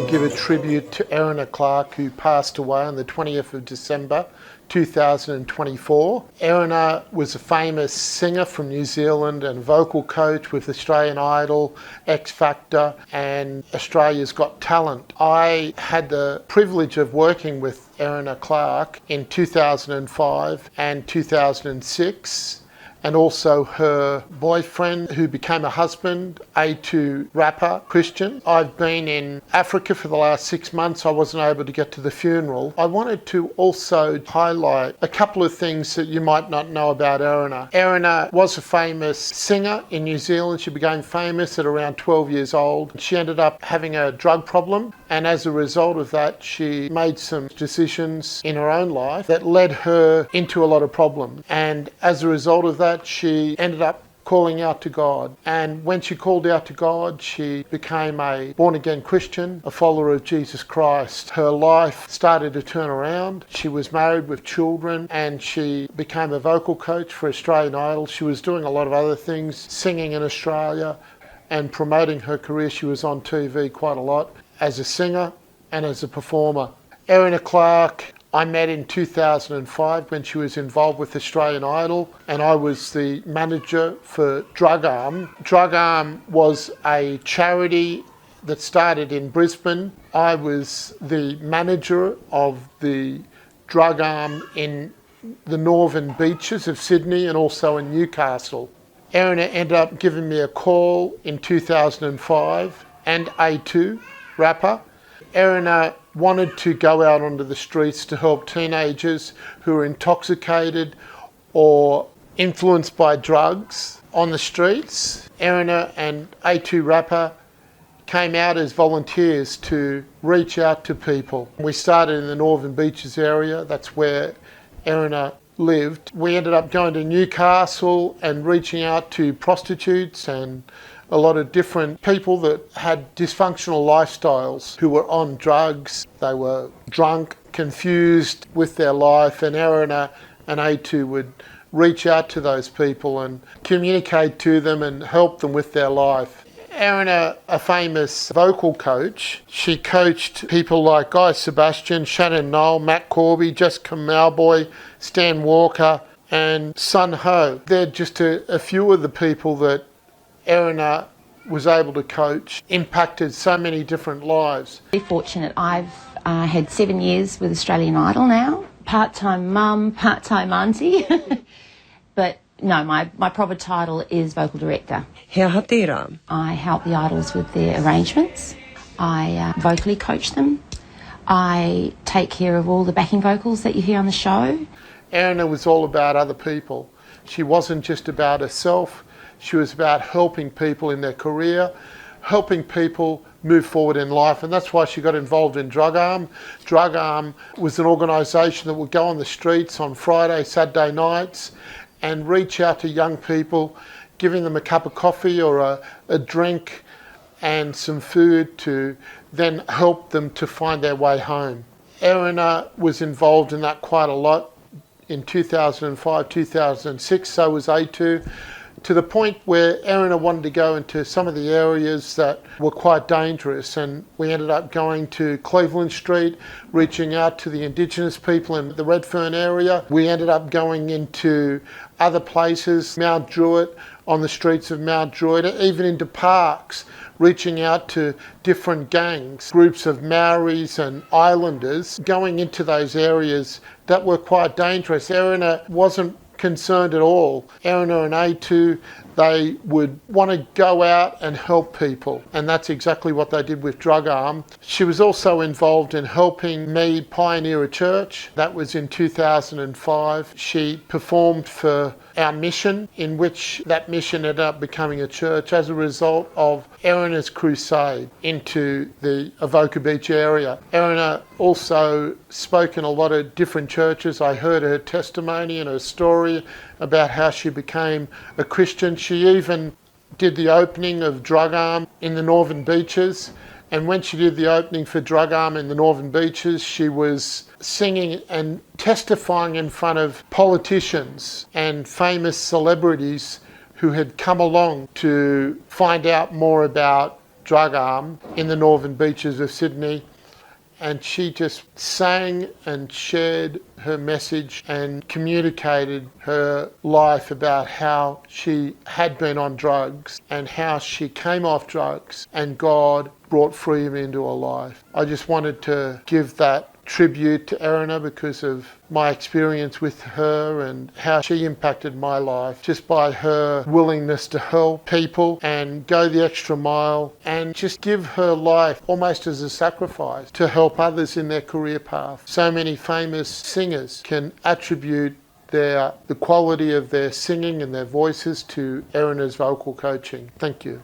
give a tribute to Erana Clark, who passed away on the 20th of December 2024. Erana was a famous singer from New Zealand and vocal coach with Australian Idol, X Factor and Australia's Got Talent. I had the privilege of working with Erana Clark in 2005 and 2006. And also her boyfriend, who became a husband, A2 rapper, Christian. I've been in Africa for the last 6 months. I wasn't able to get to the funeral. I wanted to also highlight a couple of things that you might not know about Erana. Erana was a famous singer in New Zealand. She became famous at around 12 years old. She ended up having a drug problem, and as a result of that, she made some decisions in her own life that led her into a lot of problems. And as a result of that, she ended up calling out to God. And when she called out to God, she became a born-again Christian, a follower of Jesus Christ. Her life started to turn around. She was married with children, and she became a vocal coach for Australian Idol. She was doing a lot of other things, singing in Australia and promoting her career. She was on TV quite a lot as a singer and as a performer. Erana Clark, I met in 2005 when she was involved with Australian Idol, and I was the manager for Drug Arm. Drug Arm was a charity that started in Brisbane. I was the manager of the Drug Arm in the northern beaches of Sydney and also in Newcastle. Erana ended up giving me a call in 2005, and A2 rapper. Erana wanted to go out onto the streets to help teenagers who are intoxicated or influenced by drugs on the streets. Erana and A2 rapper came out as volunteers to reach out to people. We started in the Northern Beaches area. That's where Erana lived. We ended up going to Newcastle and reaching out to prostitutes and a lot of different people that had dysfunctional lifestyles who were on drugs. They were drunk, confused with their life, and Erana and A2 would reach out to those people and communicate to them and help them with their life. Erana, a famous vocal coach, she coached people like Guy Sebastian, Shannon Noel, Matt Corby, Jessica Malboy, Stan Walker and Sun Ho. They're just a few of the people that Erana was able to coach, impacted so many different lives. Very fortunate. I've had 7 years with Australian Idol now. Part-time mum, part-time auntie. But no, my proper title is vocal director. I help the idols with their arrangements. I vocally coach them. I take care of all the backing vocals that you hear on the show. Erana was all about other people. She wasn't just about herself. She was about helping people in their career, helping people move forward in life, and that's why she got involved in Drug Arm. Drug Arm was an organisation that would go on the streets on Friday, Saturday nights and reach out to young people, giving them a cup of coffee or a drink and some food to then help them to find their way home. Erana was involved in that quite a lot in 2005, 2006, so was A2. To the point where Erana wanted to go into some of the areas that were quite dangerous, and we ended up going to Cleveland Street, reaching out to the Indigenous people in the Redfern area. We ended up going into other places, Mount Druitt, on the streets of Mount Druitt, even into parks, reaching out to different gangs, groups of Maoris and Islanders, going into those areas that were quite dangerous. Erana wasn't concerned at all. Erana and A2, they would want to go out and help people, and that's exactly what they did with Drug Arm. She was also involved in helping me pioneer a church. That was in 2005. She performed for our mission, in which that mission ended up becoming a church as a result of Erana's crusade into the Avoca Beach area. Erana also spoke in a lot of different churches. I heard her testimony and her story about how she became a Christian. She even did the opening of Drug Arm in the Northern Beaches. And when she did the opening for Drug Arm in the Northern Beaches, she was singing and testifying in front of politicians and famous celebrities who had come along to find out more about drug arm in the northern beaches of Sydney. And she just sang and shared her message and communicated her life about how she had been on drugs and how she came off drugs and God brought freedom into her life. I just wanted to give that tribute to Erana because of my experience with her and how she impacted my life just by her willingness to help people and go the extra mile and just give her life almost as a sacrifice to help others in their career path. So many famous singers can attribute the quality of their singing and their voices to Erana's vocal coaching. Thank you.